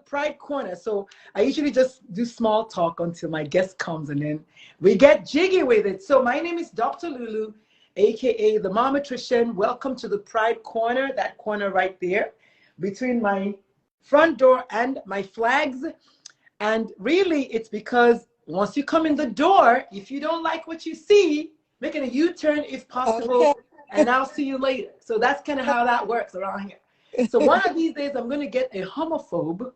Pride Corner. So I usually just do small talk until my guest comes, and then we get jiggy with it. So my name is Dr. Lulu, aka the MOMATRICIAN. Welcome to the Pride Corner, that corner right there between my front door and my flags. And really, it's because once you come in the door, if you don't like what you see, making a U-turn if possible, okay, and I'll see you later. So that's kind of how that works around here. So one of these days, I'm going to get a homophobe.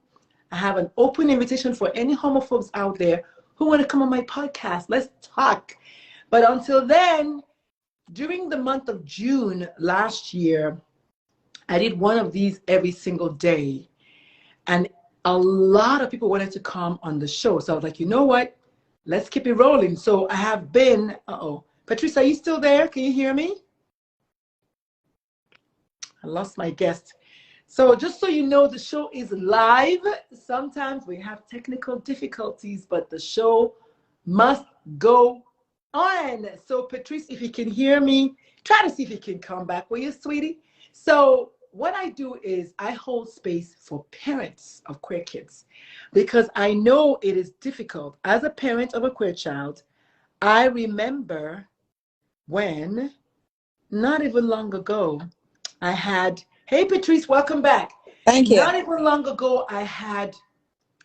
I have an open invitation for any homophobes out there who want to come on my podcast. Let's talk. But until then, during the month of June last year, I did one of these every single day. And a lot of people wanted to come on the show. So I was like, you know what? Let's keep it rolling. So I have been, Patrice, are you still there? Can you hear me? I lost my guest. So just so you know, the show is live. Sometimes we have technical difficulties, but the show must go on. So Patrice, if you can hear me, try to see if you can come back. Will you, sweetie? So what I do is I hold space for parents of queer kids because I know it is difficult. As a parent of a queer child, I remember when, not even long ago, I had, hey Patrice, welcome back. Thank you. Not even long ago, I had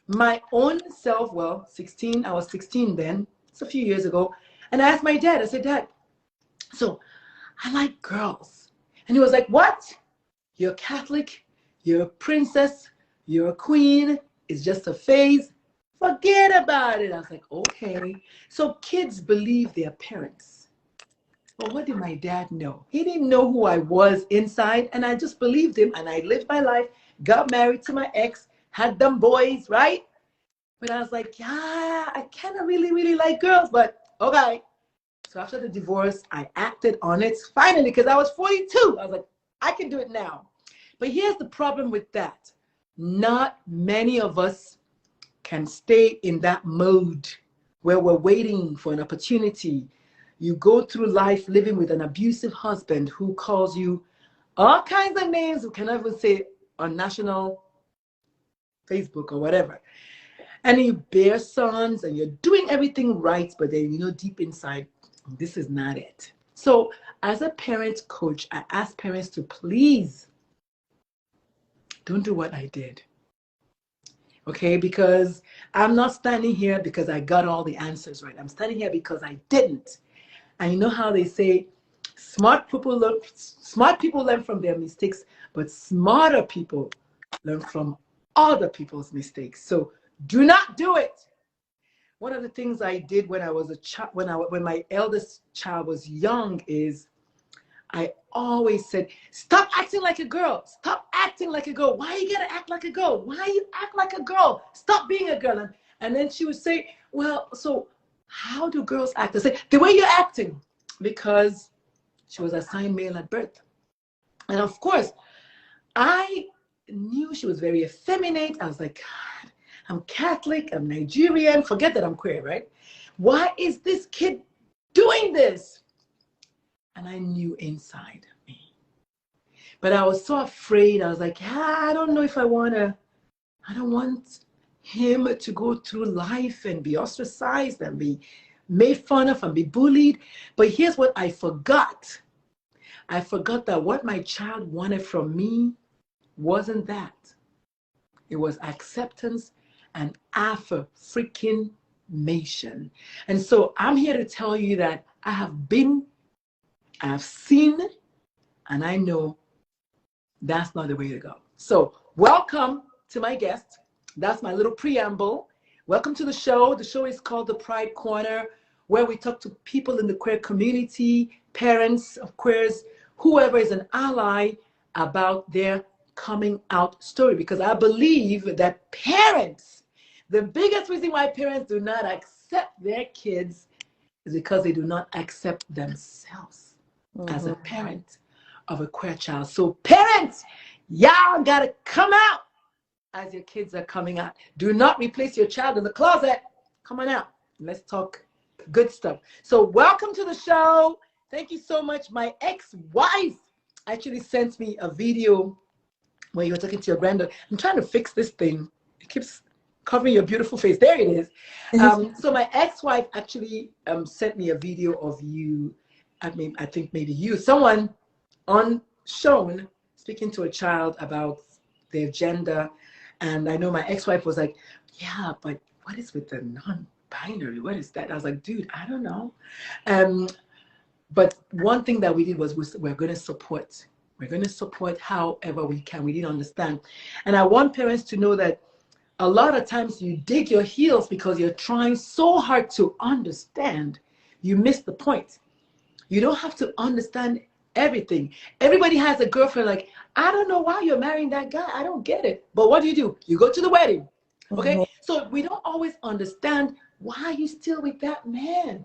my own self, well, 16, I was 16 then, it's a few years ago, and I asked my dad, I said, Dad, so I like girls. And he was like, what? You're Catholic, you're a princess, you're a queen, it's just a phase, forget about it. I was like, okay. So kids believe their parents. But what did my dad know? He didn't know who I was inside, and I just believed him, and I lived my life, got married to my ex, had them boys, right? But I was like, yeah, I kind of really like girls, but okay. So after the divorce, I acted on it finally because I was 42. I was like, I can do it now. But here's the problem with that. Not many of us can stay in that mode where we're waiting for an opportunity. You go through life living with an abusive husband who calls you all kinds of names we cannot even say on national Facebook or whatever. And you bear sons and you're doing everything right, but then you know deep inside, this is not it. So as a parent coach, I ask parents to please don't do what I did. Okay, because I'm not standing here because I got all the answers right. I'm standing here because I didn't. And you know how they say smart people learn from their mistakes, but smarter people learn from other people's mistakes. So do not do it. One of the things I did when I was a child, when my eldest child was young, is I always said, stop acting like a girl. Stop acting like a girl. Why you gotta act like a girl? Why you act like a girl? Stop being a girl. And then she would say, well, so how do girls act? I say, the way you're acting, because she was assigned male at birth. And of course, I knew she was very effeminate. I was like, God, I'm Catholic, I'm Nigerian, forget that I'm queer, right? Why is this kid doing this? And I knew inside me. But I was so afraid. I was like, I don't know if I don't want him to go through life and be ostracized and be made fun of and be bullied. But here's what I forgot. I forgot that what my child wanted from me wasn't that. It was acceptance and affirmation. And so I'm here to tell you that I have seen, and I know that's not the way to go. So welcome to my guest. That's my little preamble. Welcome to the show. The show is called The Pride Corner, where we talk to people in the queer community, parents of queers, whoever is an ally about their coming out story. Because I believe that parents, the biggest reason why parents do not accept their kids is because they do not accept themselves as a parent of a queer child. So parents, y'all gotta come out as your kids are coming out. Do not replace your child in the closet. Come on out. Let's talk good stuff. So welcome to the show. Thank you so much. My ex-wife actually sent me a video where you were talking to your granddaughter. I'm trying to fix this thing. it keeps covering your beautiful face. There it is. So my ex-wife actually sent me a video of you. I mean, I think maybe you, someone on shown speaking to a child about their gender. And I know my ex-wife was like, yeah, but what is with the non-binary? What is that? I was like, dude, I don't know. But one thing that we did was we're going to support. We're going to support however we can. We didn't understand. And I want parents to know that a lot of times you dig your heels because you're trying so hard to understand. You miss the point. You don't have to understand everything. Everybody has a girlfriend like, I don't know why you're marrying that guy. I don't get it. But what do? You go to the wedding. Okay? So we don't always understand why you still with that man.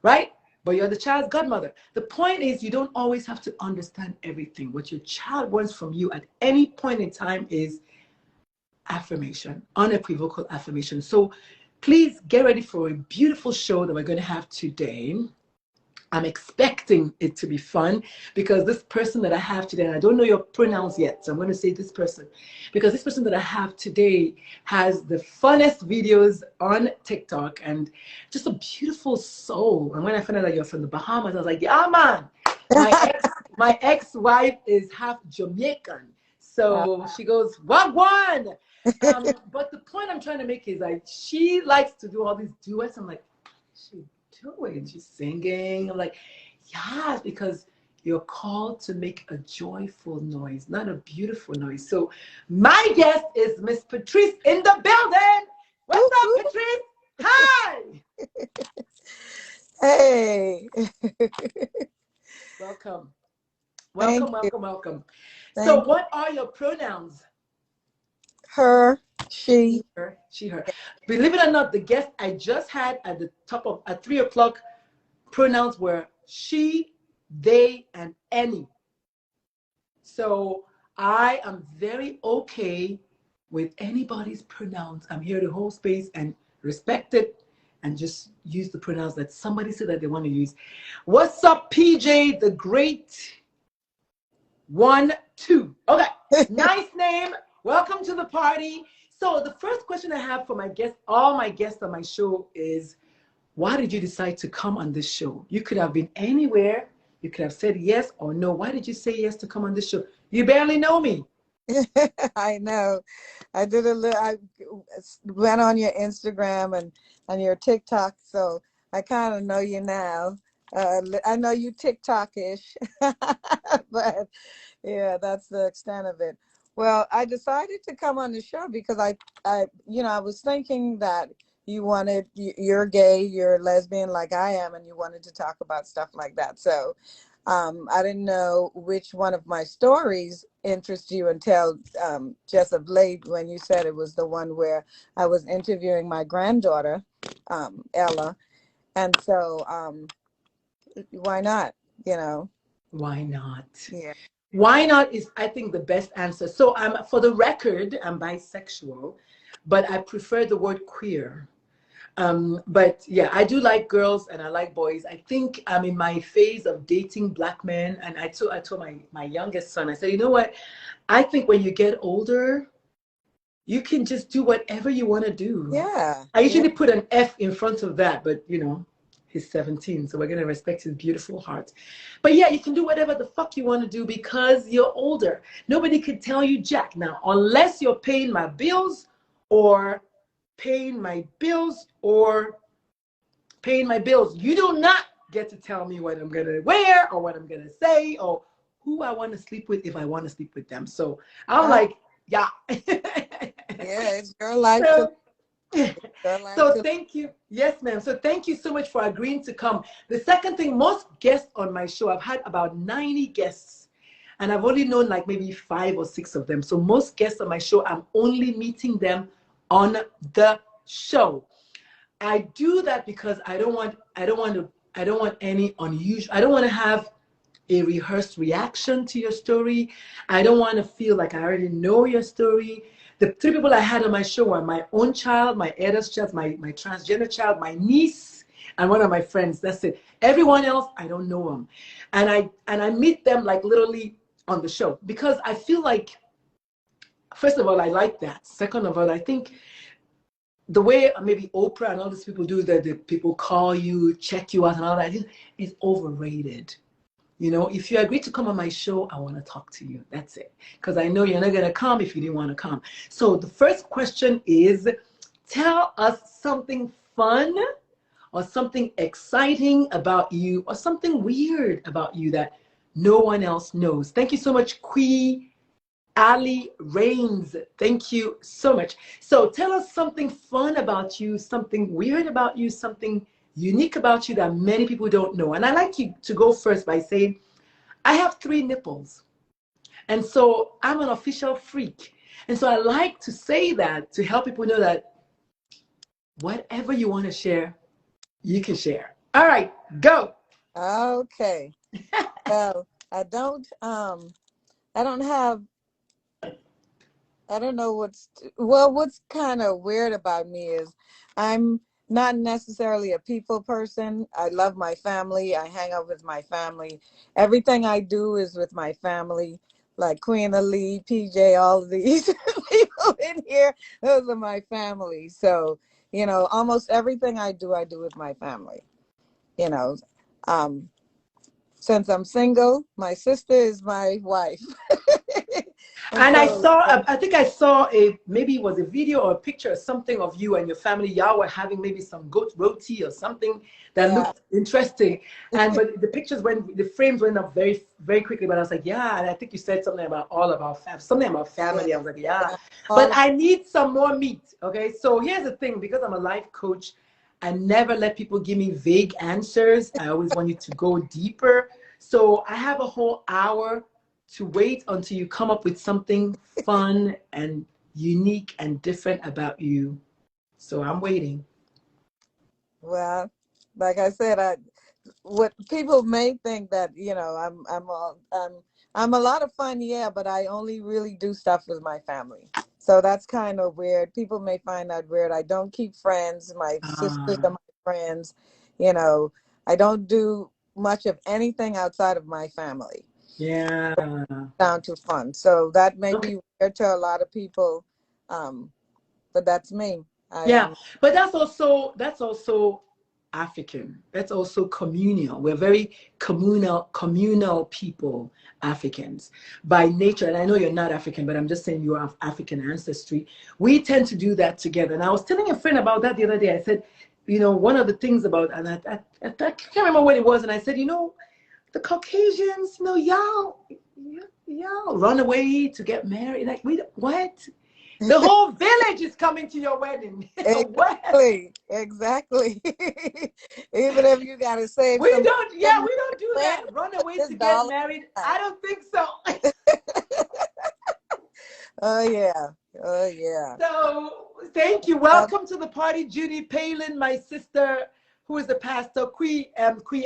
Right? But you're the child's godmother. The point is you don't always have to understand everything. What your child wants from you at any point in time is affirmation, unequivocal affirmation. So please get ready for a beautiful show that we're going to have today. I'm expecting it to be fun because this person that I have today, and I don't know your pronouns yet, so I'm going to say this person, because this person that I have today has the funnest videos on TikTok and just a beautiful soul. And when I found out that you're from the Bahamas, I was like, yeah, man, my ex-wife is half Jamaican. So she goes, what one? But the point I'm trying to make is like, she likes to do all these duets. I'm like, she doing? She's singing. I'm like, yes, because you're called to make a joyful noise, not a beautiful noise. So my guest is Miss Patrice in the building. What's up, Patrice? Hi. Hey. Welcome. Welcome. So what are your pronouns? Her, she. Her, she, her. Believe it or not, the guest I just had at the top of at 3 o'clock, pronouns were she, they, and any. So I am very okay with anybody's pronouns. I'm here to hold space and respect it and just use the pronouns that somebody said that they want to use. What's up, PJ, the great 1, 2. Okay, nice name. Welcome to the party. So the first question I have for my guests, all my guests on my show is, why did you decide to come on this show? You could have been anywhere. You could have said yes or no. Why did you say yes to come on this show? You barely know me. I know. I did a little. I went on your Instagram and your TikTok, so I kind of know you now. I know you TikTok-ish, but yeah, that's the extent of it. Well, I decided to come on the show because I was thinking that you're gay, you're lesbian like I am, and you wanted to talk about stuff like that. So I didn't know which one of my stories interests you until just of late when you said it was the one where I was interviewing my granddaughter, Ella. And so why not, Why not? Yeah. Why not is, I think, the best answer. So for the record, I'm bisexual, but I prefer the word queer. But yeah, I do like girls and I like boys. I think I'm in my phase of dating black men. And I told my youngest son, I said, you know what? I think when you get older, you can just do whatever you want to do. Yeah. I usually put an F in front of that, but he's 17, so we're going to respect his beautiful heart. But yeah, you can do whatever the fuck you want to do because you're older. Nobody can tell you jack. Now, unless you're paying my bills or paying my bills, you do not get to tell me what I'm going to wear or what I'm going to say or who I want to sleep with if I want to sleep with them. So I'm like, yeah. Yeah, it's your life. So thank you. Yes, ma'am. So thank you so much for agreeing to come. The second thing, most guests on my show, I've had about 90 guests and I've only known like maybe 5 or 6 of them. So most guests on my show, I'm only meeting them on the show. I do that because I don't want any unusual, I don't want to have a rehearsed reaction to your story. I don't want to feel like I already know your story. The 3 people I had on my show were my own child, my EKDER's child, my transgender child, my niece, and one of my friends. That's it. Everyone else, I don't know them. And I meet them like literally on the show because I feel like first of all, I like that. Second of all, I think the way maybe Oprah and all these people do that, the people call you, check you out and all that, is overrated. You know, if you agree to come on my show, I want to talk to you. That's it. Because I know you're not going to come if you didn't want to come. So the first question is, tell us something fun or something exciting about you or something weird about you that no one else knows. Thank you so much, Quee Ali Rains. Thank you so much. So tell us something fun about you, something weird about you, something unique about you that many people don't know. And I like you to go first by saying, I have 3 nipples. And so I'm an official freak. And so I like to say that to help people know that whatever you want to share, you can share. All right, go. Okay. Well, I don't have, I don't know what's kind of weird about me is I'm not necessarily a people person. I love my family. I hang out with my family. Everything I do is with my family, like Queen Ali, PJ, all of these people in here, those are my family. So, you know, almost everything I do with my family. You know, since I'm single, my sister is my wife. And I So, saw, I think I saw maybe it was a video or a picture or something of you and your family. Y'all were having maybe some goat roti or something that yeah. looked interesting. But the pictures the frames went up very, very quickly. But I was like, yeah. And I think you said something about all of our something about family. Yeah, I was like, yeah. yeah, But all of, I need some more meat. Okay. So here's the thing, because I'm a life coach, I never let people give me vague answers. I always want you to go deeper. So I have a whole hour to wait until you come up with something fun and unique and different about you. So I'm waiting. well, like I said, what people may think that, you know, I'm a lot of fun, yeah, but I only really do stuff with my family. So that's kind of weird. People may find that weird. I don't keep friends. My sisters are Ah, my friends. You know, I don't do much of anything outside of my family. yeah. Down to fun. So that may Okay. be weird to a lot of people, but that's me. Yeah, but that's also African. That's also communal. We're very communal people, Africans by nature. And I know you're not African, but I'm just saying you have African ancestry. We tend to do that together. And I was telling a friend about that the other day. I said, you know, one of the things about, and I can't remember what it was. And I said, you know, the Caucasians, you know, y'all run away to get married. Like, what? The whole village is coming to your wedding. What? Exactly. Even if you got to save We some don't, yeah, we don't do land, that. Run away to just get dollar. married. I don't think so. Oh yeah. Oh yeah. So thank you. Welcome to the party, Judy Palin, my sister, who is a pastor. Queen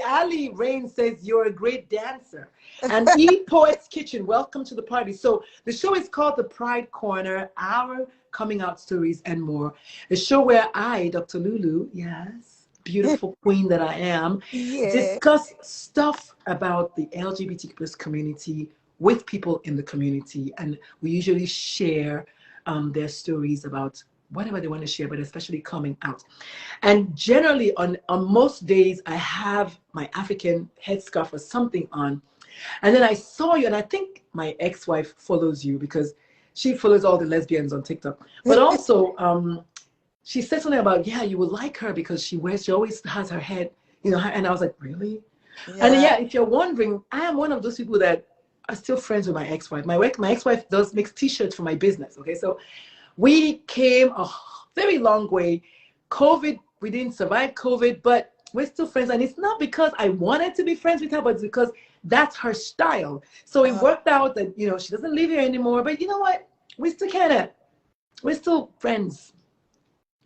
Ali Rain says you're a great dancer. And Eat Poet's Kitchen, welcome to the party. So the show is called The Pride Corner, Our Coming Out Stories and More. A show where I, Dr. Lulu, yes, beautiful queen that I am, Yeah. discuss stuff about the LGBTQ plus community with people in the community. And we usually share their stories about whatever they want to share, but especially coming out. And generally on most days, I have my African headscarf or something on. And then I saw you, and I think my ex-wife follows you because she follows all the lesbians on TikTok. But also, she said something about, yeah, you will like her because she always has her head, you know, and I was like, really? And Yeah. yeah, if you're wondering, I am one of those people that are still friends with my ex-wife. My ex-wife makes t-shirts for my business. Okay, so we came a very long way. COVID, we didn't survive COVID, but we're still friends. And it's not because I wanted to be friends with her, but it's because that's her style. So it worked out that, you know, she doesn't live here anymore. But you know what? We're still friends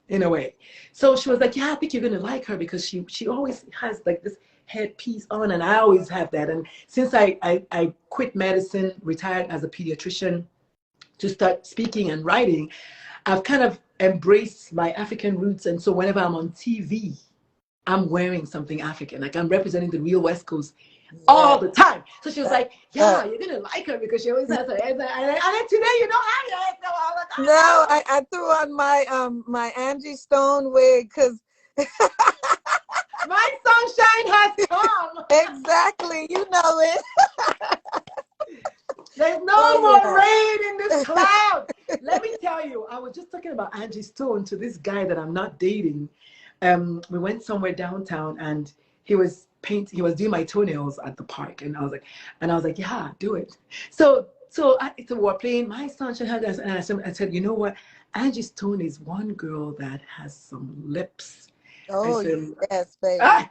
in a way. So she was like, yeah, I think you're gonna like her because she always has like this headpiece on, and I always have that. And since I quit medicine, retired as a pediatrician to start speaking and writing, I've kind of embraced my African roots. And so whenever I'm on TV, I'm wearing something African. Like I'm representing the real West Coast. all Yeah. the time. So she was That, like, uh, yeah, you're going to like her because she always has her. And then today, you know, I was like, no, I threw on my my Angie Stone wig because my sunshine has come. exactly, you know it. There's Oh no more yeah. rain in this cloud. Let me tell you, I was just talking about Angie Stone to this guy that I'm not dating. We went somewhere downtown and he was doing my toenails at the park, and I was like, yeah, do it. So we're playing My Sunshine had this, and I said, you know what? Angie Stone is one girl that has some lips. I Oh said, yes, baby. ah,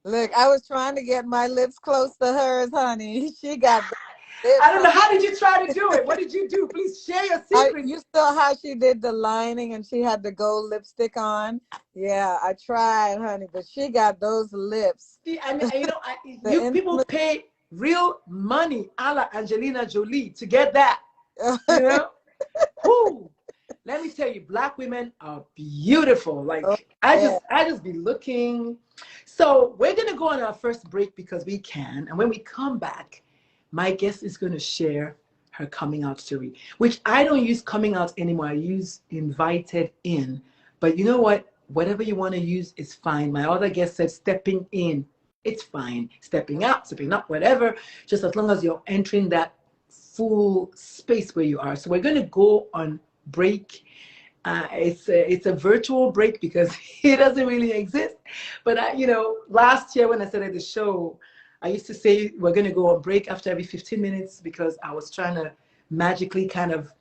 Look, I was trying to get my lips close to hers, honey. She got the lips, I don't know, honey. how did you try to do it? What did you do? Please share your secrets. You saw how she did the lining and she had the gold lipstick on. Yeah, I tried, honey, but she got those lips. See, I mean, you know, The you people pay real money, a la Angelina Jolie, to get that. You intimate. know, who? Let me tell you, Black women are beautiful. Oh Like yeah. I just be looking. So we're gonna go on our first break because we can, and when we come back, my guest is gonna share her coming out story, which I don't use coming out anymore. I use invited in. But you know what? Whatever you want to use is fine. My other guest said stepping in. It's fine. Stepping out, stepping up, whatever. Just as long as you're entering that full space where you are. So we're going to go on break. It's a virtual break because it doesn't really exist. But you know, last year when I started the show, I used to say we're going to go on break after every 15 minutes because I was trying to magically kind of,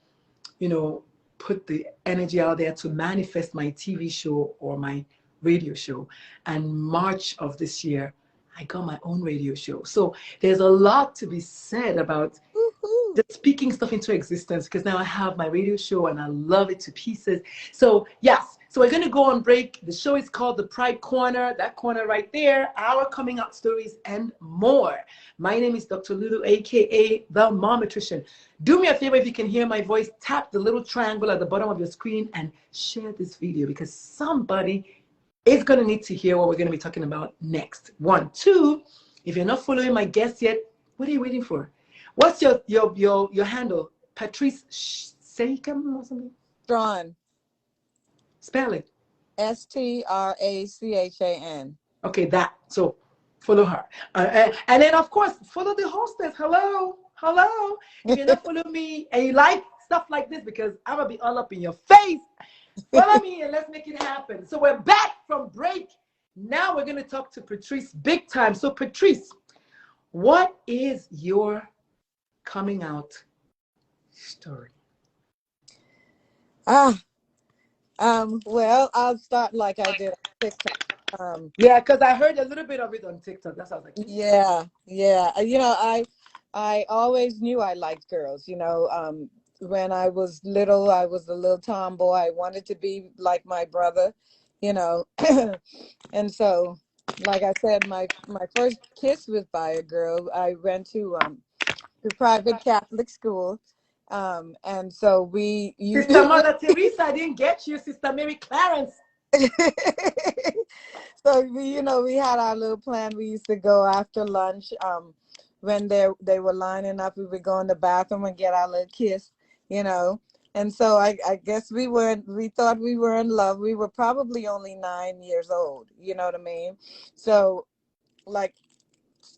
you know, put the energy out there to manifest my TV show or my radio show. And March of this year, I got my own radio show. So there's a lot to be said about Woo-hoo. just speaking stuff into existence because now I have my radio show and I love it to pieces. So yes, so we're going to go on break. The show is called The Pride Corner, that corner right there, our coming out stories and more. My name is Dr. Lulu, aka the MOMATRICIAN. Do me a favor, if you can hear my voice, tap the little triangle at the bottom of your screen and share this video because somebody is going to need to hear what we're going to be talking about next. 1, 2, if you're not following my guest yet, what are you waiting for? What's your handle? Patrice Seikam or something? Strawn. Spell it. STRACHAN. Okay, that. So follow her. And then, of course, follow the hostess. Hello. Hello. If you're not following me and you like stuff like this, because I'm going to be all up in your face, follow me and let's make it happen. So we're back from break. Now we're going to talk to Patrice big time. So, Patrice, what is your coming out story? Well, I'll start like I did on TikTok. Yeah, because I heard a little bit of it on TikTok. That's how I was like, Yeah, yeah. You know, I always knew I liked girls. You know, when I was little, I was a little tomboy. I wanted to be like my brother, you know. And so, like I said, my first kiss was by a girl. I went to private Catholic school. And so we you Sister Mother Teresa, I didn't get you. Sister Mary Clarence. so we had our little plan. We used to go after lunch. When they were lining up, we would go in the bathroom and get our little kiss, you know. And so I guess we thought we were in love. We were probably only 9 years old, you know what I mean? So like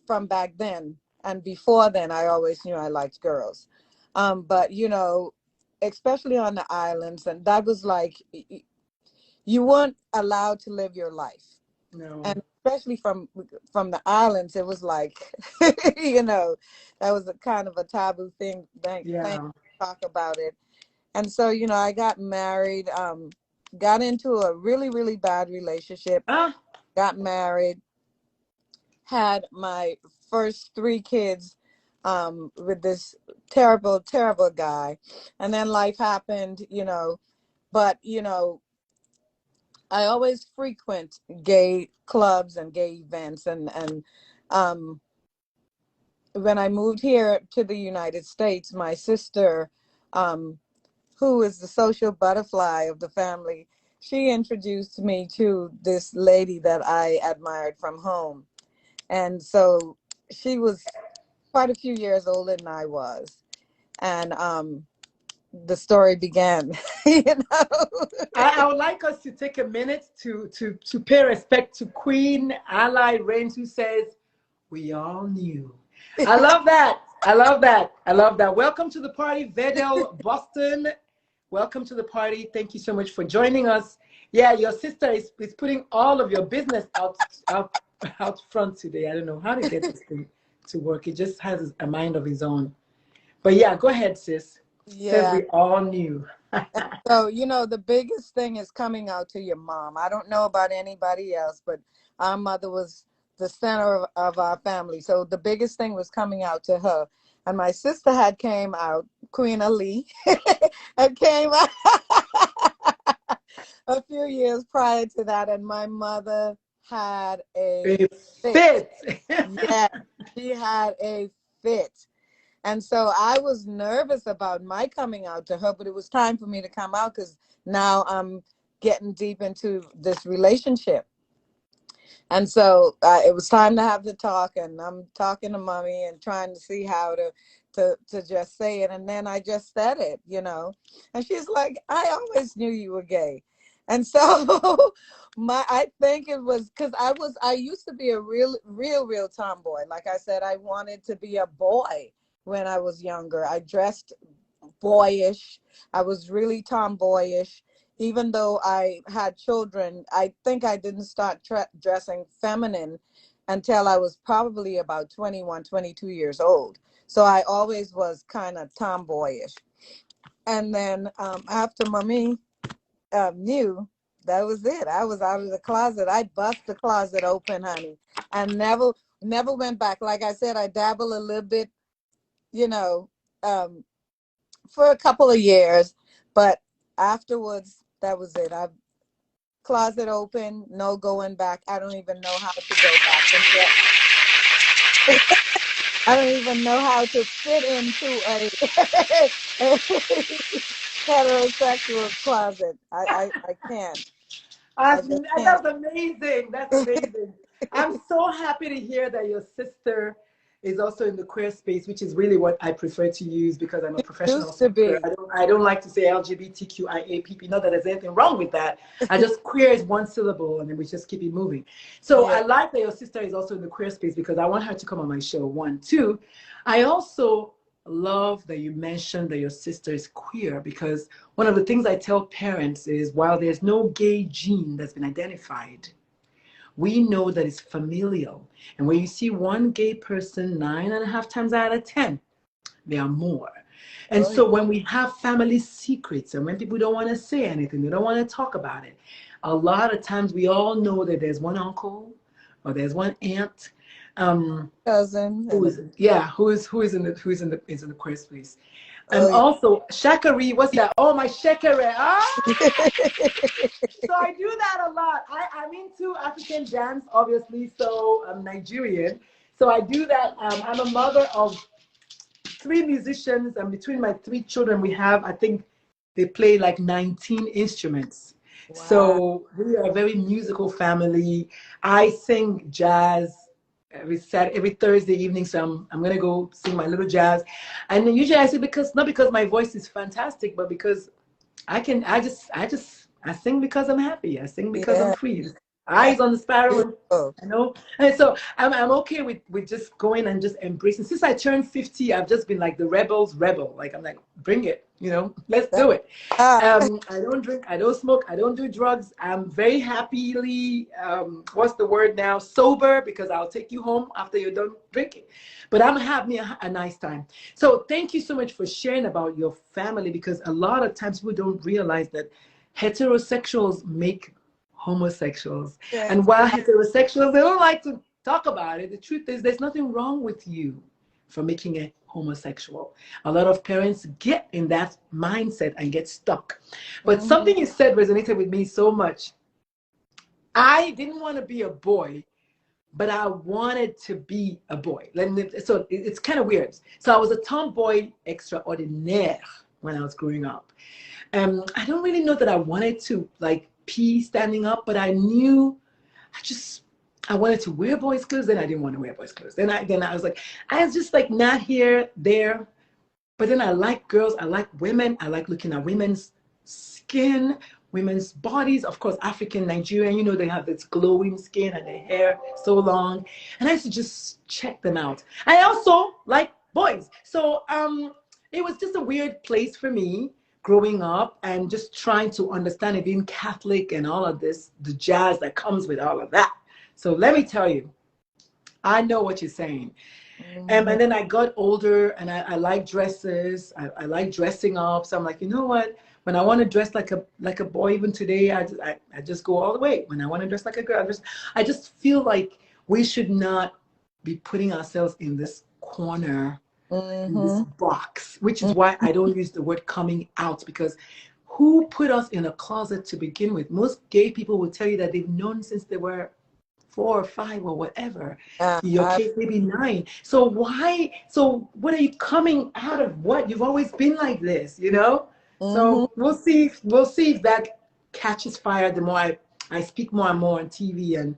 from back then and before then, I always knew I liked girls. But you know, especially on the islands, and that was like you weren't allowed to live your life. No. And especially from the islands, it was like you know, that was a kind of a taboo thing Yeah. to talk about it. And so, you know, I got married, got into a really, really bad relationship, Ah, got married, had my first 3 kids with this terrible, terrible guy. And then life happened, you know, but, you know, I always frequent gay clubs and gay events. And um, when I moved here to the United States, my sister, um, who is the social butterfly of the family, she introduced me to this lady that I admired from home. And so she was quite a few years older than I was. And the story began, you know. I would like us to take a minute to pay respect to Queen Ally Rains, who says, "We all knew." I love that. I love that. I love that. Welcome to the party, Vedel Boston. Welcome to the party. Thank you so much for joining us. Yeah, your sister is putting all of your business out front today. I don't know how to get this thing to work. It just has a mind of its own. But yeah, go ahead, sis. Says Yeah. we all knew. So, you know, the biggest thing is coming out to your mom. I don't know about anybody else, but our mother was the center of our family. So the biggest thing was coming out to her. And my sister had came out, Queen Ali, had came out a few years prior to that. And my mother had a It fit. fits. Yeah, she had a fit. And so I was nervous about my coming out to her, but it was time for me to come out because now I'm getting deep into this relationship. And so it was time to have the talk, and I'm talking to mommy and trying to see how to just say it. And then I just said it, you know, and she's like, I always knew you were gay. And so I think it was because I used to be a real tomboy. Like I said, I wanted to be a boy when I was younger. I dressed boyish. I was really tomboyish. Even though I had children, I think I didn't start dressing feminine until I was probably about 21, 22 years old. So I always was kind of tomboyish. And then after mommy knew, that was it. I was out of the closet. I bust the closet open, honey, and never went back. Like I said, I dabble a little bit, you know, for a couple of years, but afterwards, that was it. I closet open, no going back. I don't even know how to go back. I don't even know how to fit into a heterosexual closet. I can't. I just can't. That's amazing. That's amazing. I'm so happy to hear that your sister is also in the queer space, which is really what I prefer to use because I'm a professional Used to speaker. be. I don't like to say LGBTQIAPP. Not that there's anything wrong with that. I just queer is one syllable, and then we just keep it moving. So Yeah. I like that your sister is also in the queer space because I want her to come on my show. One, two. I also love that you mentioned that your sister is queer because one of the things I tell parents is while there's no gay gene that's been identified, we know that it's familial. And when you see one gay person 9.5 times out of 10, there are more. And Oh, yeah. so when we have family secrets and when people don't want to say anything, they don't want to talk about it, a lot of times we all know that there's one uncle or there's one aunt Cousin. who is in the queer space. And Oh, yeah. also, Shakari, what's that? Oh, my Shakari. So I do that a lot. I'm into African dance, obviously, so I'm Nigerian. So I do that. I'm a mother of 3 musicians, and between my 3 children, we have, I think, they play like 19 instruments. Wow. So we are a very musical family. I sing jazz every Thursday evening. So I'm gonna go sing my little jazz, and then usually I say because not because my voice is fantastic, but because I sing because I'm happy. I sing because I'm Yeah. free. That's Eyes on the sparrow, and beautiful. and so I'm okay with just going and just embracing. Since I turned 50, I've just been like the rebel's rebel. Like I'm like, bring it, let's That, do it. ah, I don't drink, I don't smoke, I don't do drugs. I'm very happily, what's the word now, sober, because I'll take you home after you're done drinking. But I'm having a nice time. So thank you so much for sharing about your family, because a lot of times people don't realize that heterosexuals make homosexuals. yes. And while heterosexuals, they don't like to talk about it, the truth is there's nothing wrong with you for making a homosexual. A lot of parents get in that mindset and get stuck. But Mhm. something you said resonated with me so much. I didn't want to be a boy, but I wanted to be a boy. So it's kind of weird. So I was a tomboy extraordinaire when I was growing up. I don't really know that I wanted to like pee standing up, but I knew I just I wanted to wear boys' clothes, then I didn't want to wear boys' clothes. Then I was like, I was just like not here, there. But then I like girls, I like women, I like looking at women's skin, women's bodies. Of course, African, Nigerian, you know, they have this glowing skin and their hair so long. And I used to just check them out. I also like boys. So it was just a weird place for me growing up and just trying to understand it, being Catholic and all of this, the jazz that comes with all of that. So let me tell you, I know what you're saying. And then I got older and I like dresses. I like dressing up. So I'm like, you know what? When I want to dress like a boy, even today, I just go all the way. When I want to dress like a girl, I just feel like we should not be putting ourselves in this corner, in this box, which is why I don't use the word coming out, because who put us in a closet to begin with? Most gay people will tell you that they've known since they were 4 or 5 or whatever. Your case maybe 9. So why? So what are you coming out of? What? You've always been like this, you know? So we'll see. We'll see if that catches fire. The more I speak more and more on TV and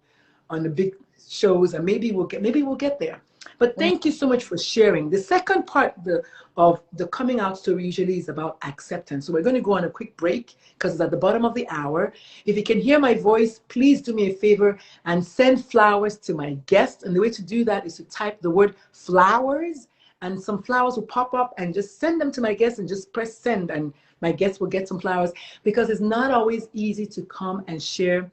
on the big shows, and maybe we'll get there. But thank you so much for sharing. The second part of the coming out story usually is about acceptance. So we're going to go on a quick break because it's at the bottom of the hour. If you can hear my voice, please do me a favor and send flowers to my guest. And the way to do that is to type the word flowers, and some flowers will pop up, and just send them to my guest and just press send, and my guest will get some flowers, because it's not always easy to come and share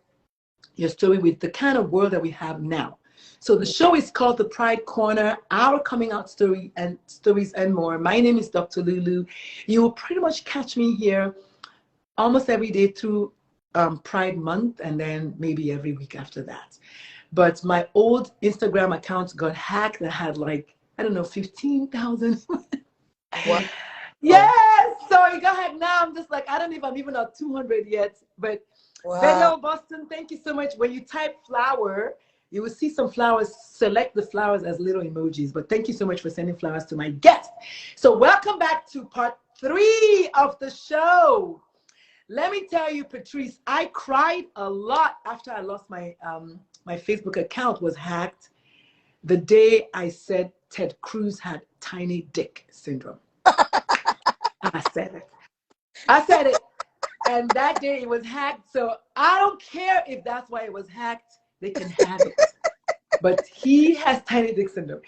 your story with the kind of world that we have now. So the show is called The Pride Corner, our coming out story and stories and more. My name is Dr. Lulu. You will pretty much catch me here almost every day through Pride Month, and then maybe every week after that. But my old Instagram account got hacked. I had like, I don't know, 15,000. What? Yes, so it got hacked. Now I'm just like, I don't know if I'm even at 200 yet. But hello, Boston, thank you so much. When you type flower, you will see some flowers. Select the flowers as little emojis. But thank you so much for sending flowers to my guest. So welcome back to part 3 of the show. Let me tell you, Patrice, I cried a lot after I lost my my Facebook account was hacked the day I said Ted Cruz had tiny dick syndrome. I said it. I said it. And that day it was hacked. So I don't care if that's why it was hacked. They can have it. But he has tiny dick syndrome.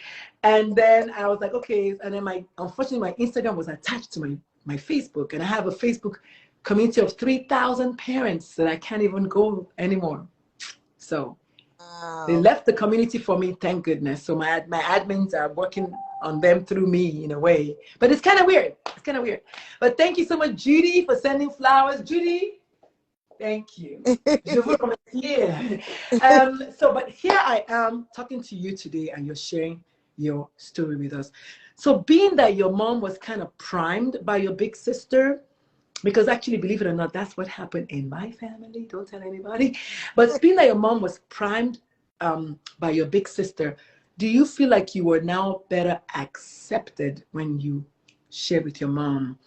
And then I was like, okay. And then unfortunately, my Instagram was attached to my Facebook. And I have a Facebook community of 3,000 parents that I can't even go anymore. So they left the community for me, thank goodness. So my admins are working on them through me in a way. But it's kind of weird. It's kind of weird. But thank you so much, Judy, for sending flowers. Judy, thank you. Je vous remercie. But here I am talking to you today, and you're sharing your story with us. So being that your mom was kind of primed by your big sister, because actually, believe it or not, that's what happened in my family. Don't tell anybody. But being that your mom was primed by your big sister, do you feel like you were now better accepted when you share with your mom?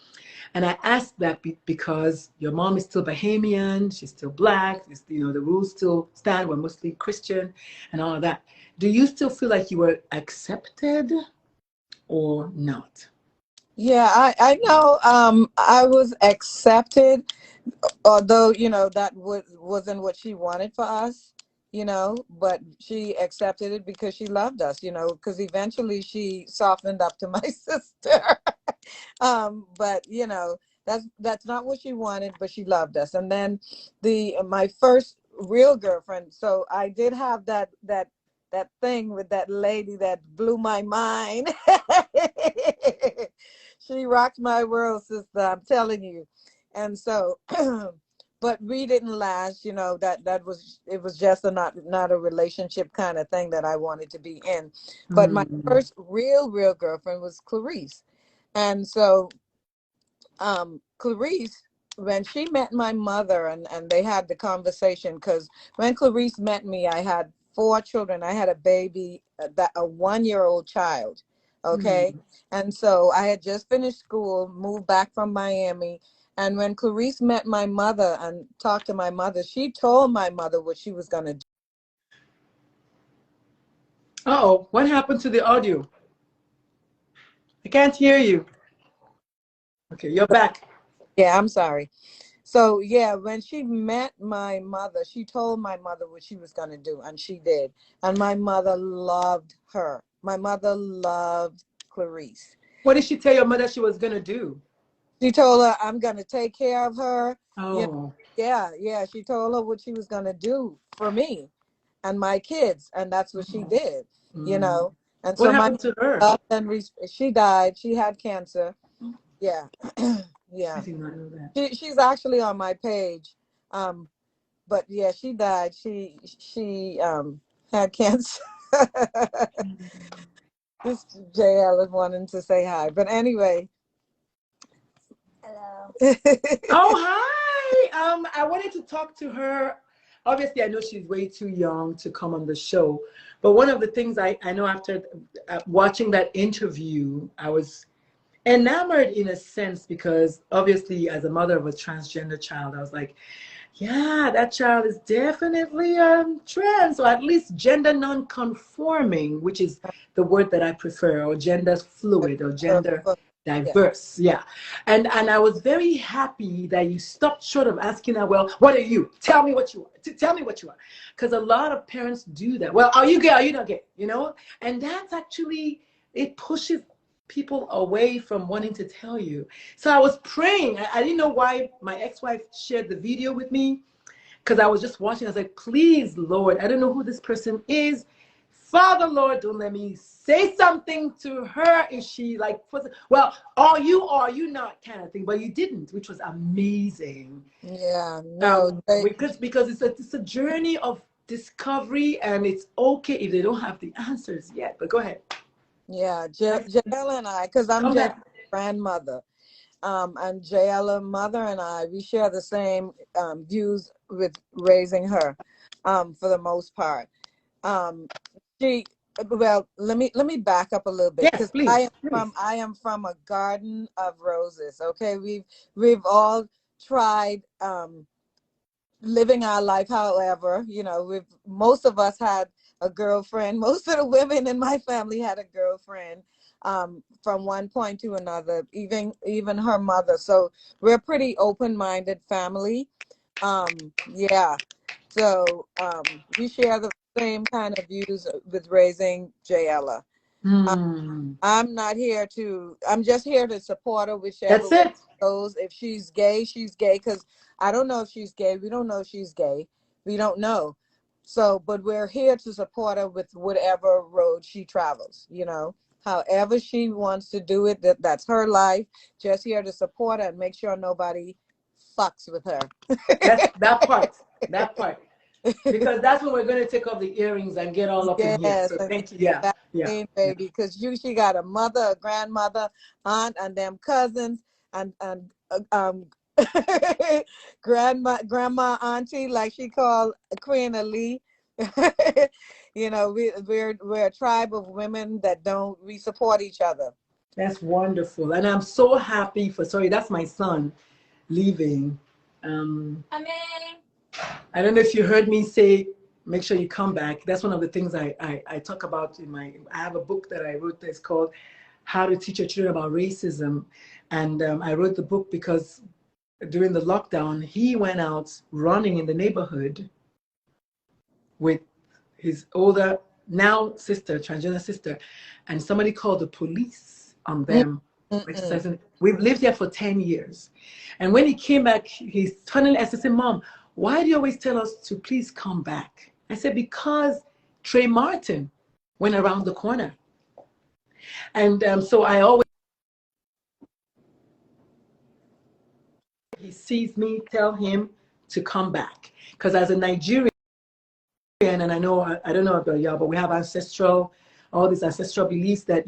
And I ask that because your mom is still Bahamian, she's still Black, the rules still stand, we're mostly Christian and all of that. Do you still feel like you were accepted or not? Yeah, I know I was accepted, although, that wasn't what she wanted for us, but she accepted it because she loved us, because eventually she softened up to my sister. But that's not what she wanted, but she loved us. And then my first real girlfriend, so I did have that thing with that lady that blew my mind. She rocked my world, sister, I'm telling you. And so but we didn't last, it was just not a relationship kind of thing that I wanted to be in. But my first real girlfriend was Clarice. And so Clarice, when she met my mother and they had the conversation, because when Clarice met me, I had 4 children. I had a baby, a 1-year-old child. Okay. And so I had just finished school, moved back from Miami. And when Clarice met my mother and talked to my mother, she told my mother what she was going to do. Uh-oh, what happened to the audio? I can't hear you. Okay, you're back. Yeah, I'm sorry. So yeah, when she met my mother, she told my mother what she was going to do, and she did. And my mother loved her. My mother loved Clarice. What did she tell your mother she was gonna do? She told her, I'm going to take care of her. You know, Oh. yeah. She told her what she was going to do for me and my kids, and that's what she Oh. did. You Mm. know, and What so my happened to her? she died. She had cancer. Yeah, I yeah. did not know that. She's actually on my page. But yeah, she died. She had cancer. This JL is wanting to say hi. But anyway. Hello. Oh, hi. I wanted to talk to her. Obviously, I know she's way too young to come on the show. But one of the things I know after watching that interview, I was enamored in a sense because obviously as a mother of a transgender child, I was like, yeah, that child is definitely trans, or at least gender non-conforming, which is the word that I prefer, or gender fluid, or gender Yeah. diverse. Yeah. And I was very happy that you stopped short of asking her, well, what are you? Tell me what you are. Tell me what you are. Because a lot of parents do that. Well, are you gay? Are you not gay? You know? And that's actually, it pushes people away from wanting to tell you. So I was praying. I didn't know why my ex-wife shared the video with me, because I was just watching. I was like, please, Lord, I don't know who this person is. Father, Lord, don't let me say something to her. Is she like, well, are you or are you not kind of thing? But you didn't, which was amazing. Yeah, no. Because it's a journey of discovery, and it's okay if they don't have the answers yet. But go ahead. Yeah, JL and I, because I'm Come JL's back. grandmother. And JL, mother, and I, we share the same views with raising her, for the most part. Um, she, well, let me back up a little bit, Yes, because I please. am from I am from a garden of roses. Okay, we've all tried living our life. However, most of us had a girlfriend. Most of the women in my family had a girlfriend, from one point to another, even her mother. So we're a pretty open-minded family. Yeah. So we share the same kind of views with raising Jayla. Hmm. I'm just here to support her whichever That's way it. it goes. If she's gay, she's gay, because I don't know if she's gay. We don't know if she's gay. We don't know. So, but we're here to support her with whatever road she travels, however she wants to do it. That's her life. Just here to support her and make sure nobody fucks with her. That's that part. That part. Because that's when we're going to take off the earrings and get all up in here. Yes, So and thank you. Yeah. that Yeah. same Yeah. baby, because she got a mother, a grandmother, aunt, and them cousins, and grandma, auntie, like she called Queen Ali. We're a tribe of women that we support each other. That's wonderful. And I'm so happy sorry, that's my son leaving. I don't know if you heard me say, make sure you come back. That's one of the things I talk about I have a book that I wrote that's called How to Teach Your Children About Racism. And I wrote the book because during the lockdown, he went out running in the neighborhood with his older, now sister, transgender sister, and somebody called the police on them for Mm-mm. exercising. We've lived here for 10 years. And when he came back, he finally asked, I said, Mom, why do you always tell us to please come back? I said, because Trey Martin went around the corner. And so I always, he sees me, tell him to come back. Because as a Nigerian, and I don't know about y'all, but we have all these ancestral beliefs that,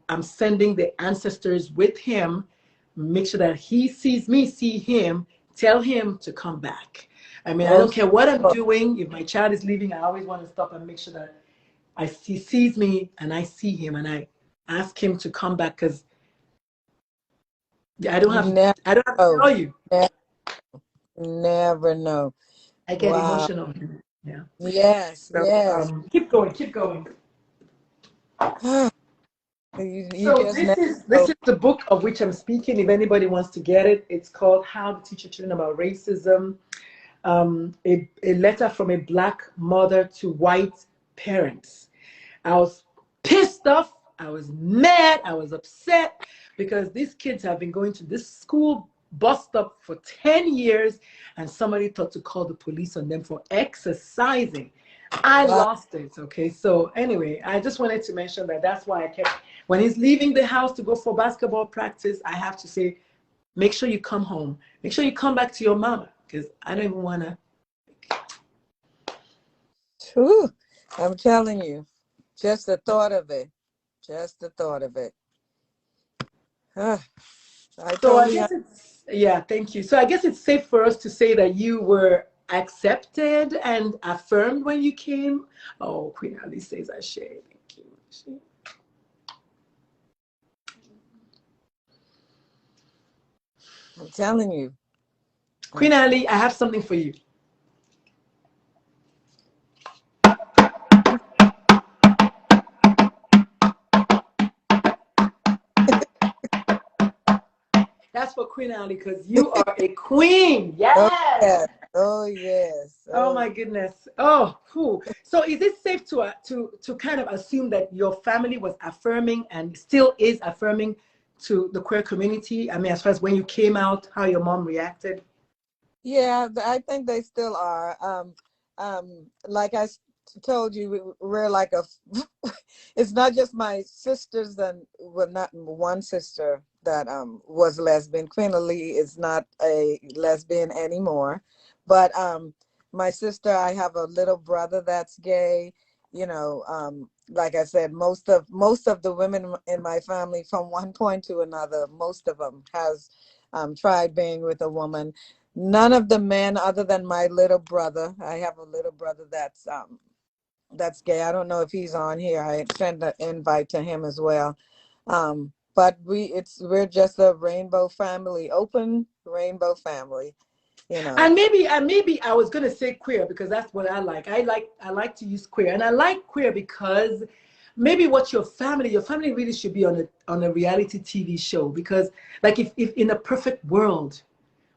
I'm sending the ancestors with him, make sure that he sees me, see him, tell him to come back. I mean, I don't care what I'm doing. If my child is leaving, I always want to stop and make sure that he sees me and I see him, and I ask him to come back, because I don't You have never I don't have to know. tell you. Never know. I get Wow. emotional. Yeah. Yes, So yes. keep going, keep going. You So just never this know. is the book of which I'm speaking. If anybody wants to get it, it's called How to Teach Your Children About Racism. A letter from a black mother to white parents. I was pissed off. I was mad. I was upset because these kids have been going to this school bus stop for 10 years and somebody thought to call the police on them for exercising. I Wow. lost it. Okay. So anyway, I just wanted to mention that that's why I kept, when he's leaving the house to go for basketball practice, I have to say, make sure you come home. Make sure you come back to your mama because I don't even want to. Whew, I'm telling you, just the thought of it, just the thought of it. I So I totally, guess it's, yeah, thank you. So I guess it's safe for us to say that you were accepted and affirmed when you came. Oh, Queen Ali says I share. Thank you. I'm telling you. Queen Ali, I have something for you. That's for Queen Ali because you are a queen. Oh Yes. yes, oh yes, Oh oh my goodness. Oh, cool. So is it safe to kind of assume that your family was affirming and still is affirming to the queer community? I mean, as far as when you came out, how your mom reacted? yeah. I think they still are. Like told you, we're like a. It's not just my sisters, and well, not one sister that was lesbian. Queen Ali is not a lesbian anymore, but my sister, I have a little brother that's gay. Like I said, most of the women in my family, from one point to another, most of them has tried being with a woman. None of the men, other than my little brother. I have a little brother that's gay. I don't know if he's on here. I sent an invite to him as well. But we're just a rainbow family, open rainbow family. And maybe I was gonna say queer because that's what I like. I like to use queer, and I like queer because maybe what your family really should be on a reality TV show because like if in a perfect world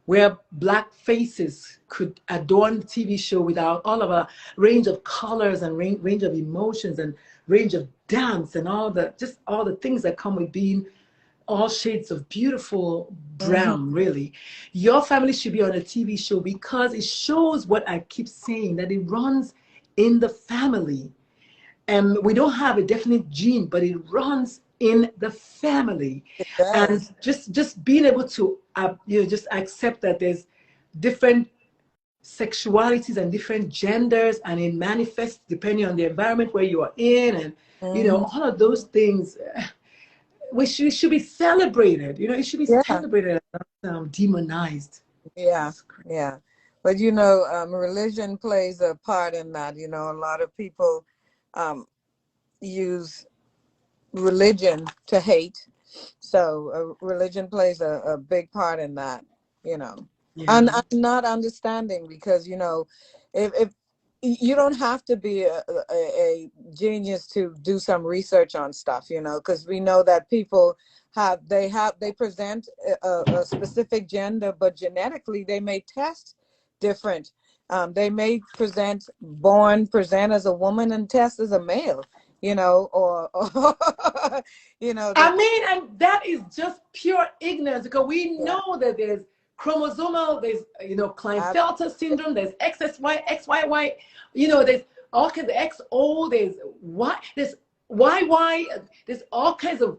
where black faces could adorn the TV show without all of a range of colors and range of emotions and range of dance and all the things that come with being all shades of beautiful Hmm. brown, really. Your family should be on a TV show because it shows what I keep saying, that it runs in the family. And we don't have a definite gene, but it runs in the family. It And does. just being able to just accept that there's different sexualities and different genders and it manifests depending on the environment where you are in and Hmm. all of those things should be celebrated. It should be Yeah, celebrated and not demonized. yeah, yeah. But religion plays a part in that. A lot of people use religion to hate. So religion plays a big part in that, you know. And Yeah. I'm not understanding because, if you don't have to be a genius to do some research on stuff, because we know that people they present a specific gender, but genetically they may test different. They may present as a woman and test as a male, or I mean, and that is just pure ignorance because we yeah, know that there's chromosomal, there's I, Klinefelter syndrome, there's XSY, XYY, there's all kinds of XO, there's YY, there's all kinds of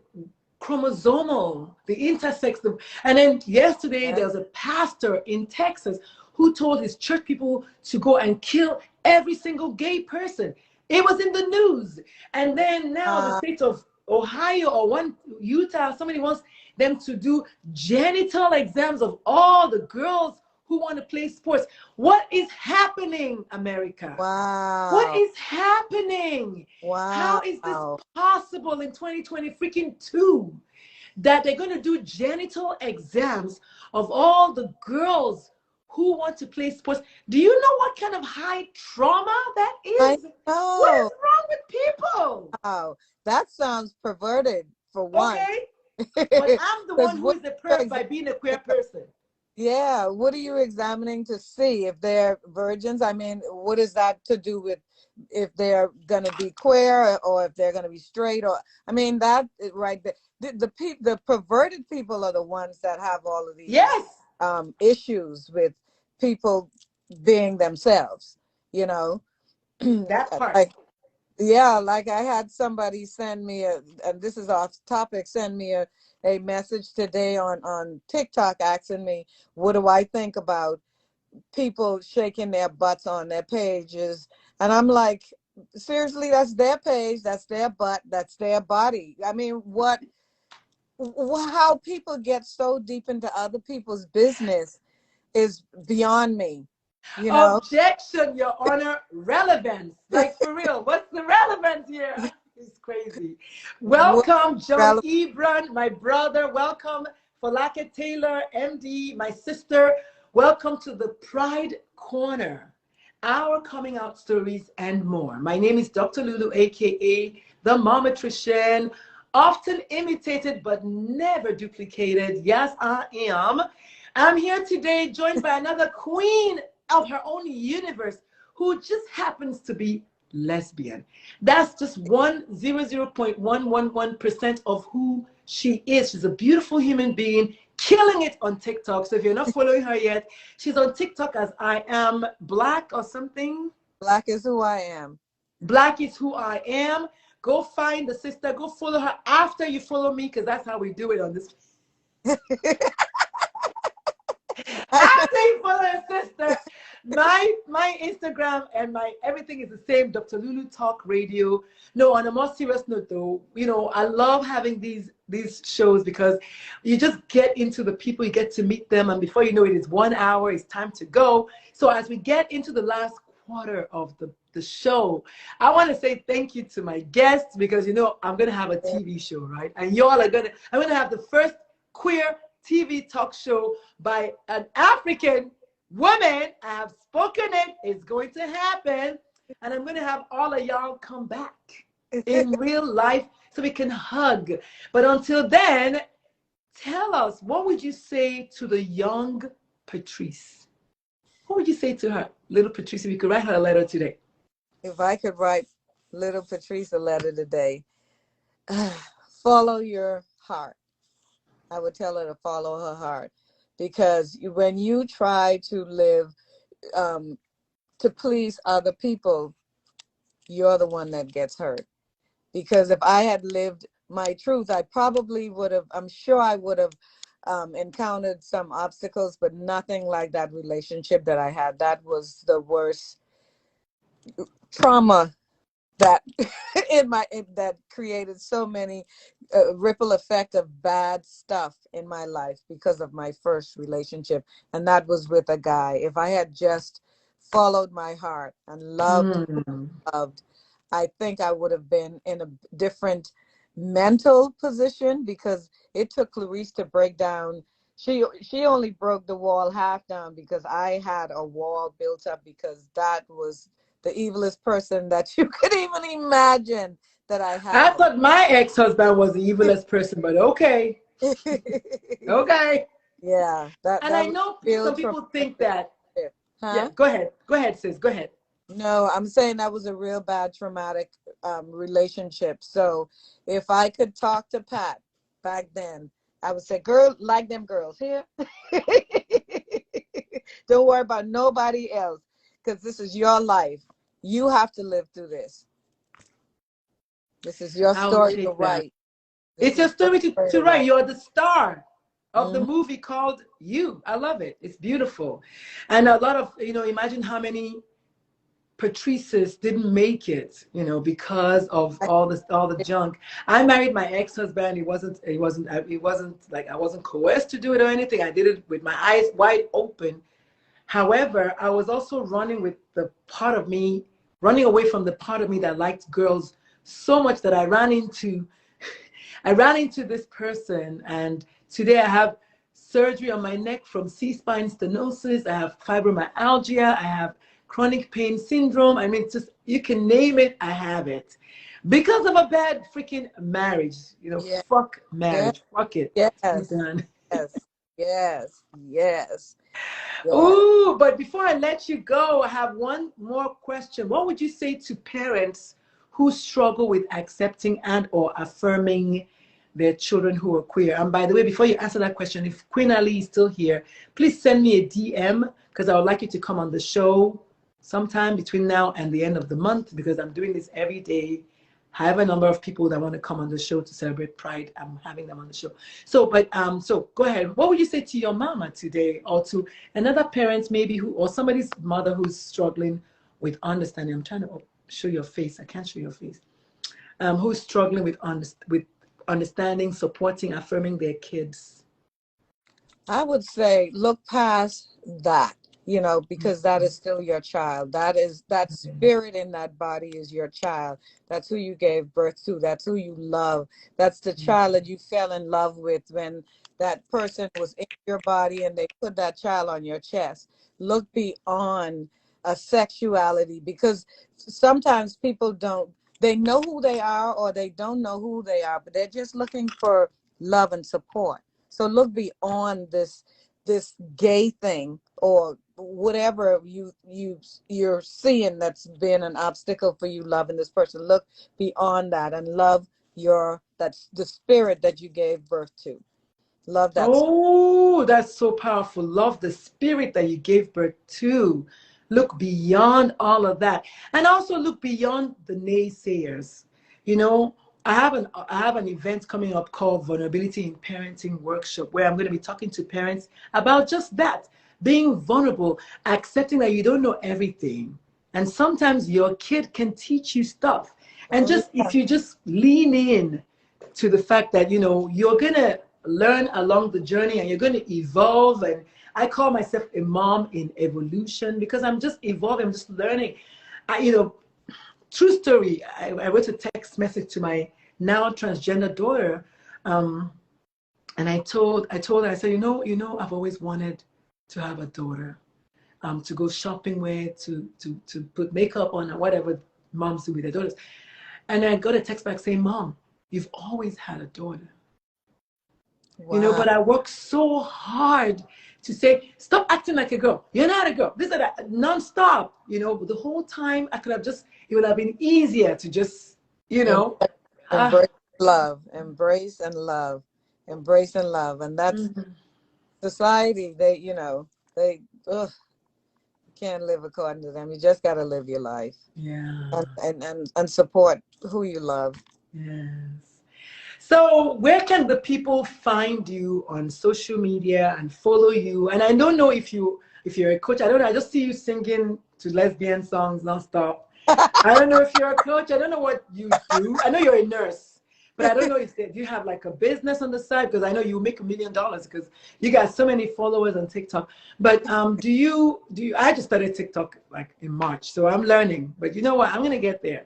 chromosomal, the intersex. And then yesterday yeah. there was a pastor in Texas who told his church people to go and kill every single gay person. It was in the news. And then now the Uh, state of Ohio or Utah, somebody wants them to do genital exams of all the girls who want to play sports. What is happening, America? What wow. is happening? How is this Wow. possible in 2020 freaking two that they're going to do genital exams of all the girls who want to play sports. Do you know what kind of high trauma that I is? What know. is wrong with people? Wow, that sounds perverted for one. Okay? But I'm the Because one who what is a are perv you by being a queer person. yeah, what are you examining to see if they're virgins? I mean, what is that to do with if they're going to be queer or if they're going to be straight? Or I mean, that right there, the perverted people are the ones that have all of these Yes, issues with people being themselves. You know, that part. like yeah, like I had somebody send me and this is off topic, send me a message today on TikTok asking me, what do I think about people shaking their butts on their pages? And I'm like, seriously, that's their page, that's their butt, that's their body. I mean, how people get so deep into other people's business is beyond me, you know? Objection, Your Honor. Relevance. Like, for real, what's the relevance here? It's crazy. What Welcome, John relevant? Ebron, my brother. Welcome, Falake Taylor, MD, my sister. Welcome to the Pride Corner, our coming out stories and more. My name is Dr. Lulu, aka the MOMATRICIAN, often imitated but never duplicated. Yes, I am. I'm here today joined by another queen of her own universe who just happens to be lesbian. That's just 100.111% of who she is. She's a beautiful human being, killing it on TikTok. So if you're not following her yet, she's on TikTok as I am black or something. Black is who I am. Black is who I am. Go find the sister. Go follow her after you follow me, because that's how we do it on this. After you follow your sister, my Instagram and my everything is the same. Dr. Lulu Talk Radio. No, on a more serious note, though, you know, I love having these shows because you just get into the people, you get to meet them, and before you know it, it's 1 hour. It's time to go. So as we get into the last quarter of the show, I want to say thank you to my guests, because you know I'm gonna have a TV show, right? And y'all are I'm gonna have the first queer TV talk show by an African woman. I have spoken it. It's going to happen. And I'm going to have all of y'all come back in real life so we can hug. But until then, tell us, what would you say to the young Patrice? What would you say to her, little Patrice, if you could write her a letter today? If I could write little Patrice a letter today, follow your heart. I would tell her to follow her heart, because when you try to live to please other people, you're the one that gets hurt. Because if I had lived my truth, I probably would have, I'm sure I would have encountered some obstacles, but nothing like that relationship that I had. That was the worst trauma that that created so many ripple effect of bad stuff in my life because of my first relationship, and that was with a guy. If I had just followed my heart and loved, I think I would have been in a different mental position, because it took Clarice to break down. She only broke the wall half down because I had a wall built up, because that was the evilest person that you could even imagine that I I had. thought my ex-husband was the evilest person, but okay. Okay. Yeah, that And I was know real some people think traumatic. that, yeah, Huh? go ahead. Go ahead, sis. Go ahead. No, I'm saying that was a real bad traumatic relationship. So if I could talk to Pat back then, I would say, girl, like them girls here. Don't worry about nobody else, because this is your life. You have to live through this. This is your I will story to take that. write. This It's your is your story story to to write. write. You're the star of the Mhm. movie called You. I love it. It's beautiful. And a lot of, you know, imagine how many Patrices didn't make it, you know, because of all the junk. I married my ex-husband. It wasn't like I wasn't coerced to do it or anything. I did it with my eyes wide open. However, I was also running away from the part of me that liked girls so much that I ran into this person. And today I have surgery on my neck from C-spine stenosis. I have fibromyalgia. I have chronic pain syndrome. I mean, just you can name it, I have it. Because of a bad freaking marriage. You know, Yeah. fuck Yeah. marriage. Fuck it. I'm Yes. done. Yes. Yes. Yes. Yes. Ooh, but before I let you go, I have one more question. What would you say to parents who struggle with accepting and or affirming their children who are queer? And by the way, before you answer that question, if Queen Ali is still here, please send me a DM because I would like you to come on the show sometime between now and the end of the month because I'm doing this every day. I have a number of people that want to come on the show to celebrate Pride. I'm having them on the show. So go ahead. What would you say to your mama today, or to another parent maybe who, or somebody's mother who's struggling with understanding? I'm trying to show your face. I can't show your face. Who's struggling with understanding, supporting, affirming their kids? I would say look past that, because that is still your child. That spirit in that body is your child. That's who you gave birth to. That's who you love. That's the child that you fell in love with when that person was in your body and they put that child on your chest. Look beyond a sexuality, because sometimes people they know who they are or they don't know who they are, but they're just looking for love and support. So look beyond this gay thing or whatever you're seeing that's been an obstacle for you loving this person. Look beyond that and love that's the spirit that you gave birth to. Love that. Oh, that's so powerful. Love the spirit that you gave birth to. Look beyond all of that. And also look beyond the naysayers. You know, I have an event coming up called Vulnerability in Parenting Workshop where I'm going to be talking to parents about just that, being vulnerable, accepting that you don't know everything. And sometimes your kid can teach you stuff. And Oh, just if you just lean in to the fact that, you're going to learn along the journey and you're going to evolve. And I call myself a mom in evolution because I'm just evolving, I'm just learning. True story, I wrote a text message to my now transgender daughter, and I told her, I said, I've always wanted to have a daughter, to go shopping with, to put makeup on, or whatever moms do with their daughters. And I got a text back saying, Mom, you've always had a daughter. wow. But I work so hard to say, stop acting like a girl. You're not a girl. This and that, nonstop. The whole time it would have been easier to just, Embrace love, embrace and love. And that's mhm. society. They can't live according to them. You just got to live your life Yeah. and support who you love. Yes. So where can the people find you on social media and follow you? And I don't know if you're a coach. I don't know. I just see you singing to lesbian songs nonstop. I don't know if you're a coach. I don't know what you do. I know you're a nurse, but I don't know if do you have like a business on the side? Because I know you make $1 million because you got so many followers on TikTok. But do you? I just started TikTok like in March, so I'm learning. But you know what? I'm gonna get there.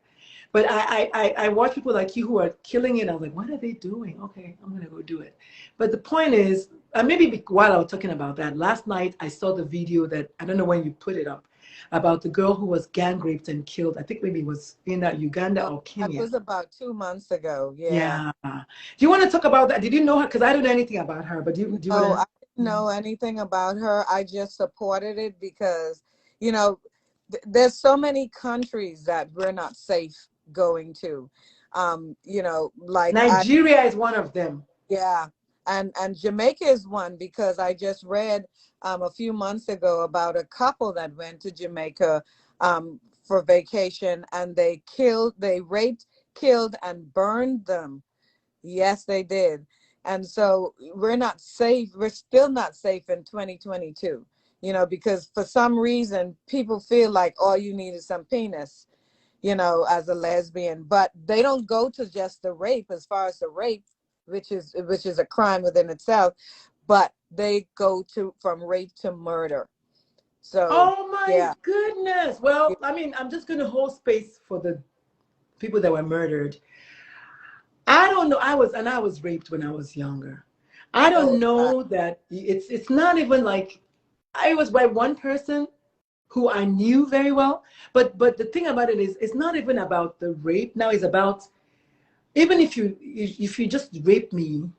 But I watch people like you who are killing it. I was like, what are they doing? Okay, I'm gonna go do it. But the point is, maybe while I was talking about that, last night I saw the video that I don't know when you put it up about the girl who was gang raped and killed. I think maybe it was in Uganda or That Kenya. was about 2 months ago. Yeah. Yeah. Do you want to talk about that? Did you know her? Because I don't know anything about her. But do you Oh, want I didn't know anything about her. I just supported it because, you know, there's so many countries that we're not safe going to. Like Nigeria is one of them. yeah, and Jamaica is one because I just read a few months ago about a couple that went to Jamaica for vacation and they raped, killed, and burned them. Yes, they did. And so we're not safe. We're still not safe in 2022, because for some reason people feel like all you need is some penis, as a lesbian, but they don't go to just the rape as far as the rape, which is a crime within itself, but they go from rape to murder. So Oh my yeah. goodness. Well, I mean, I'm just going to hold space for the people that were murdered. I don't know. I was raped when I was younger. I don't Oh, know that it's not even like I was by one person who I knew very well. But the thing about it is it's not even about the rape. Now it's about, even if you just rape me,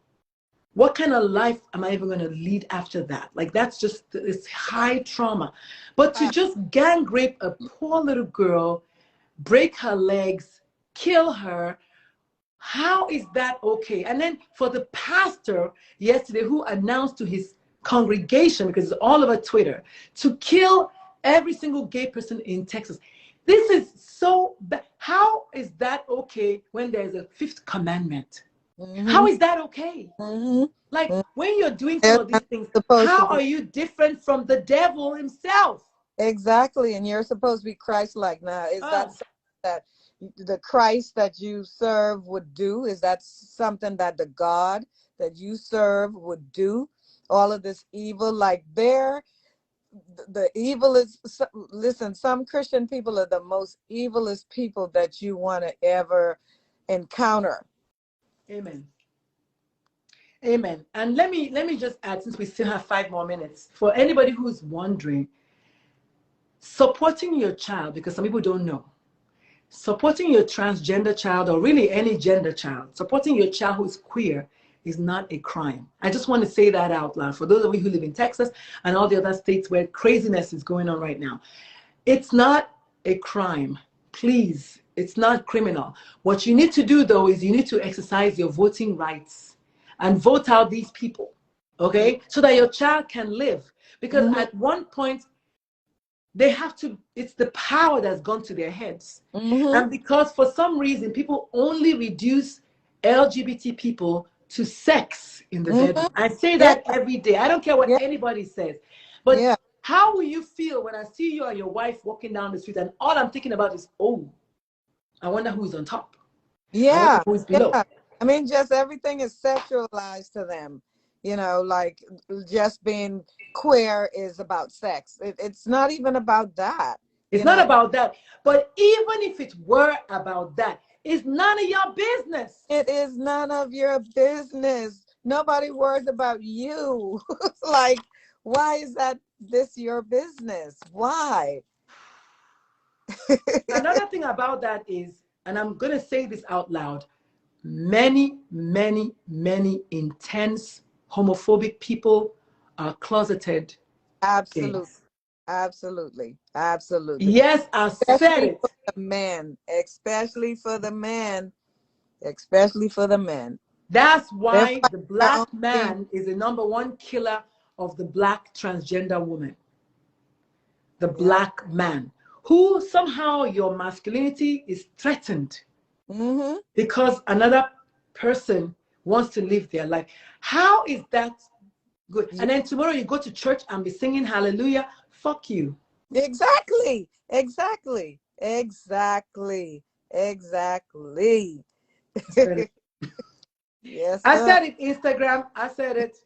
what kind of life am I even going to lead after that? Like, that's just, it's high trauma. But to just gang rape a poor little girl, break her legs, kill her, how is that okay? And then for the pastor yesterday who announced to his congregation, because it's all over Twitter, to kill every single gay person in Texas. This is so bad. How is that okay when there's a fifth commandment? How is that okay? Like, when you're doing some They're of these not things, supposed to how be. are you different from the devil himself? Exactly, and you're supposed to be Christ-like. Now, is that something that the Christ that you serve would do? Is that something that the God that you serve would do? All of this evil, like the evil is, listen, some Christian people are the most evilest people that you want to ever encounter. Amen. Amen. And let me just add, since we still have 5 more minutes, for anybody who's wondering, supporting your child, because some people don't know, supporting your transgender child, or really any gender child, supporting your child who's queer is not a crime. I just want to say that out loud for those of you who live in Texas and all the other states where craziness is going on right now. It's not a crime. Please, it's not criminal. What you need to do, though, is you need to exercise your voting rights and vote out these people, okay? So that your child can live. Because at one point, they have to, it's the power that's gone to their heads. And because for some reason, people only reduce LGBT people to sex in the bedroom. I say that every day. I don't care what anybody says. But how will you feel when I see you and your wife walking down the street and all I'm thinking about is, oh, I wonder who's on top. I wonder who's below. I mean, just everything is sexualized to them. You know, like just being queer is about sex. It's not even about that. It's not about that. But even if it were about that, it's none of your business. It is none of your business. Nobody worries about you. Like, why is this your business? Why? Another thing about that is, and I'm going to say this out loud, many, many, many intense homophobic people are closeted. Absolutely. Gays. Absolutely. Absolutely. Yes, I said Especially it. for the men. Especially for the men. Especially for the men. That's They're why the fighting their own black man is the #1 killer of the black transgender woman. The black man, who somehow your masculinity is threatened because another person wants to live their life. How is that good? And then tomorrow you go to church and be singing hallelujah. Fuck you. Exactly. Exactly. Exactly. Exactly. Yes, I sir. said it, Instagram. I said it.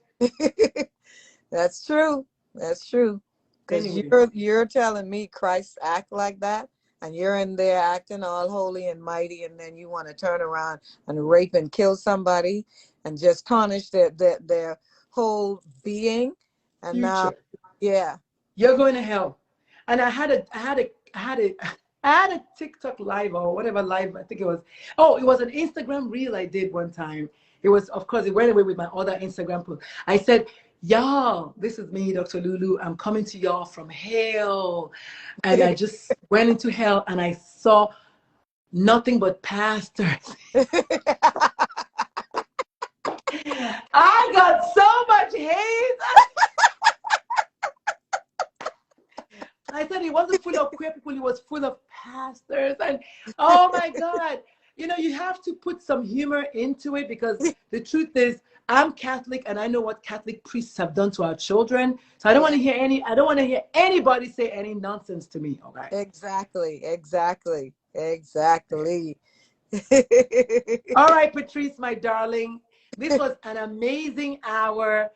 That's true. That's true. Because Anyway. you're telling me Christ act like that, and you're in there acting all holy and mighty, and then you want to turn around and rape and kill somebody and just tarnish their whole being. And Future. now, You're going to hell. And I had a TikTok live or whatever live, I think it was. Oh, it was an Instagram reel I did one time. It was, of course, it went away with my other Instagram post. I said, y'all, this is me, Dr. Lulu. I'm coming to y'all from hell. And I just went into hell and I saw nothing but pastors. I got so much hate. I said it wasn't full of queer people, it was full of pastors. And oh my God, you have to put some humor into it, because the truth is, I'm Catholic and I know what Catholic priests have done to our children. So I don't want to hear anybody say any nonsense to me. Okay. Exactly. All right, Patrice, my darling. This was an amazing hour.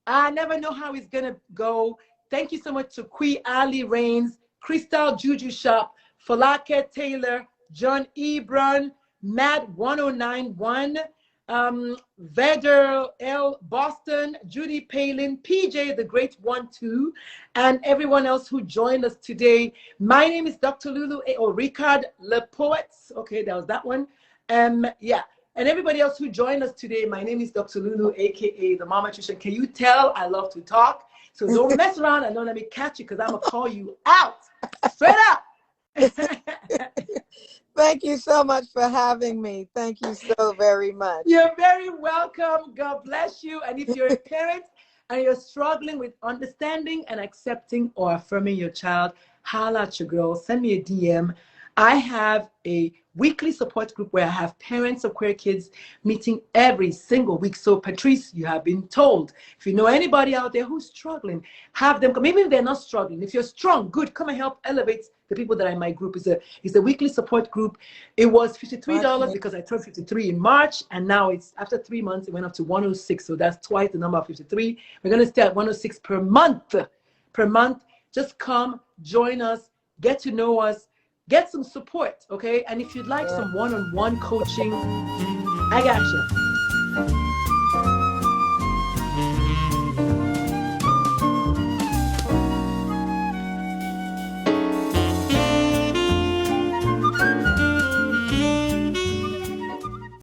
I never know how it's going to go. Thank you so much to Qui Ali Rains, Crystal Juju Shop, Falake Taylor, John Ebron, Matt 1091, Vedder L. Boston, Judy Palin, PJ the Great 1-2, and everyone else who joined us today. My name is Dr. Lulu, or Ricard Le Poet. Okay, that was that one. Yeah. And everybody else who joined us today, my name is Dr. Lulu, aka the MOMATRICIAN. Can you tell I love to talk? So don't mess around and don't let me catch you, because I'm going to call you out. Straight up. Thank you so much for having me. Thank you so very much. You're very welcome. God bless you. And if you're a parent and you're struggling with understanding and accepting or affirming your child, holla at your girl. Send me a DM. I have a weekly support group where I have parents of queer kids meeting every single week. So Patrice, you have been told, if you know anybody out there who's struggling, have them come. Maybe they're not struggling. If you're strong, good, come and help elevate the people that are in my group. It's a weekly support group. It was $53 because I turned 53 in March, and now it's after 3 months it went up to 106. So that's twice the number of 53. We're going to stay at 106 per month. Just come, join us, get to know us, get some support, okay? And if you'd like some one-on-one coaching, I got you.